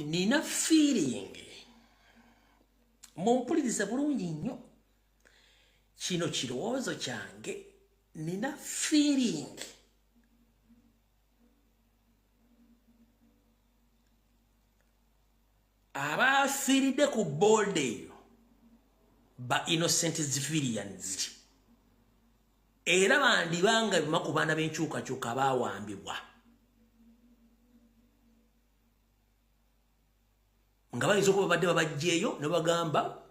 nina feeling mumpuliriza bulungi nnyo kino kirowoozo kyange nina feeling abaafiiridde ku board eyo ba innocent civilians era bandibanga bima ku baana b'enkyukakyuka baawambibwa nga bayinza okuba badde babajjeeyo ne bagamba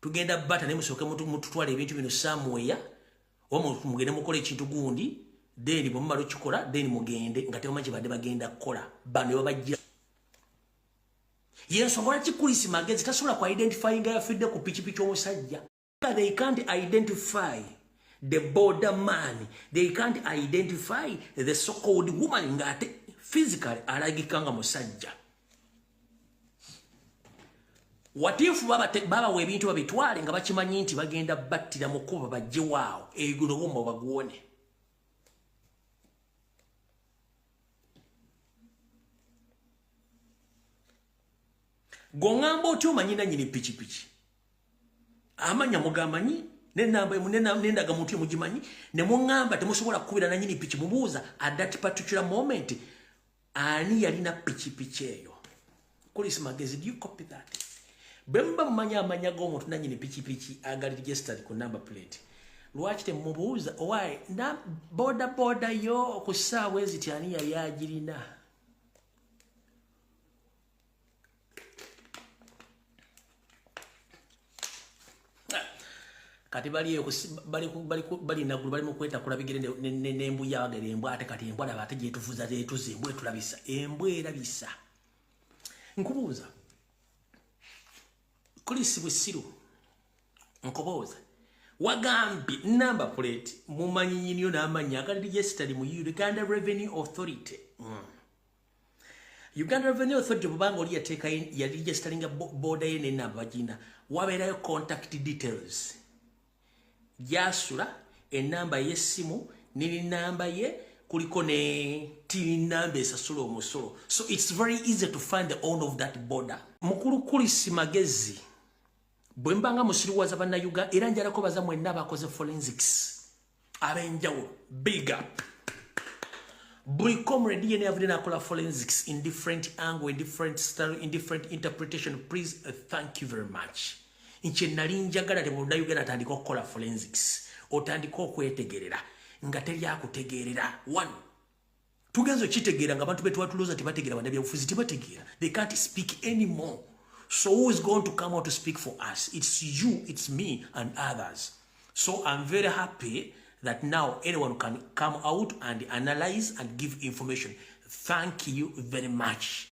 tugenda bata ne musooke mututwala ebintu bino somewhere oba mugende mukola ekintu gundi then bwemumala okikola then mugende nga tebamanyi badde bagenda kukola bano ne babajja yensonga lwaki kulisi Magezi tasobola ku identify nga yafidde ku pikipiki omusajja. They can't identify the border man, they can't identify the so-called woman nga ate physically alagika nga musajja. What if baba webintu babitwale nga bakimanyi nti bagenda battira mukuba bajje waawo eguno gomba bagwone. Gongamba otyo omanyi nannyini pikipiki amanya mugamanyi nenamba nendaga muntu mugimanyi ne mungamba temusobola kukubira nannyini piki mubuuza at that particular moment ani yalina pikipiki eyo. Kulisi Magezi, do you copy that? Bemba mumanya amanya g'omuntu nannyini pikipiki agali registered ku number plate lwaki temubuuza owaye na boda yo ku ssaawa eziti ani yali agirina? Kati bali nagulu bali mukweta kulabigire nembu yabagere embwa ate kati embwa laba ate gyetuvuza tetuze embwa tulabisa embwa erabisa. Nkubuuza kulisi busiru nkubuuza wagambi number plate mumanyi nyinyo n'amanya agali registered mu Uganda Revenue Authority. Uganda Revenue Authority bubanga oli yateeka ya registeringa border ye n'enamba bagina wabeerayo contact details jasula enamba y'essimu n'enamba ye kuliko ne tin number esasula omusolo. So it's very easy to find the owner of that border. Mukulu Kulisi Magezi bwembanga musiriwaza bannayuga era njalako baza mwenna abakoze forensics ab'enjawulo big up. Buli comrade yene avudde nakola forensics in different angle, in different style, in different interpretation. Please thank you very much. Nche nali njagala Uganda atandika okukola forensics otandika okwetegerera nga teri akutegerera. One, tugenzo kitegeera nga abantu betwatuluza tebategeera bannabya bufuzi tebategeera. They can't speak anymore. So who is going to come out to speak for us? It's you, it's me, and others. So I'm very happy that now anyone can come out and analyze and give information. Thank you very much.